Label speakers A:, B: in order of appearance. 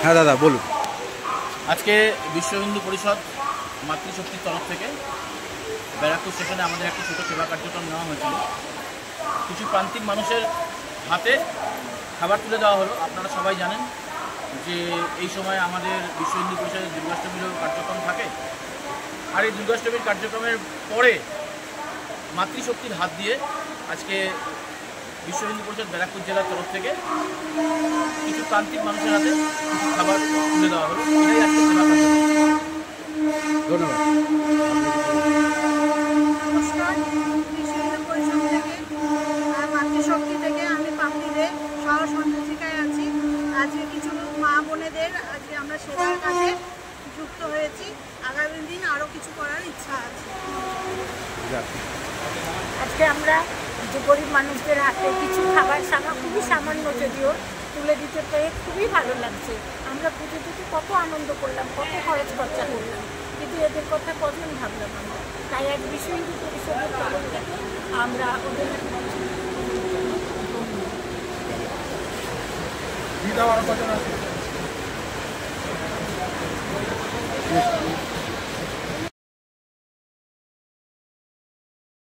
A: হ্যাঁ দাদা বলুন।
B: আজকে বিশ্ব হিন্দু পরিষদ মাতৃশক্তির তরফ থেকে ব্যারাকপুর স্টেশনে আমাদের একটি ছোটো সেবা কার্যক্রম নেওয়া হয়েছিল। কিছু প্রান্তিক মানুষের হাতে খাবার তুলে দেওয়া হলো। আপনারা সবাই জানেন যে এই সময় আমাদের বিশ্ব হিন্দু পরিষদের দুর্গাষ্টমীরও কার্যক্রম থাকে, আর এই দুর্গাষ্টমীর কার্যক্রমের পরে মাতৃশক্তির হাত দিয়ে আজকে বিশ্ব হিন্দু পরিষদ ব্যারাকপুর জেলার তরফ থেকে কিছু প্রান্তিক মানুষের হাতে কিছু খাবার তুলে দেওয়া হলো। এটাই আজকে সেবা কার্যক্রম।
A: ধন্যবাদ।
C: নমস্কার, বিশ্ব হিন্দু পরিষদ থেকে মাতৃশক্তি থেকে আমি পাপড়িতে সহ সন্ত্রাসিকায় আছি। আজকে কিছু মা বোনেদের আজকে আমরা সেবার কাজে যুক্ত হয়েছি। আগামী দিন আরও কিছু করার ইচ্ছা আছে।
D: আজকে আমরা যে গরিব মানুষদের হাতে কিছু খাবার খুবই সামান্য যদিও তুলে দিতে পেরে খুবই ভালো লাগছে। আমরা পুজো দিতে কত আনন্দ করলাম, কত খরচ খরচা করলাম, কিন্তু এদের কথা কজন ভাবলাম আমরা। তাই এক বিশ্ব হিন্দু পরিষদের তরফ থেকে আমরা ওদের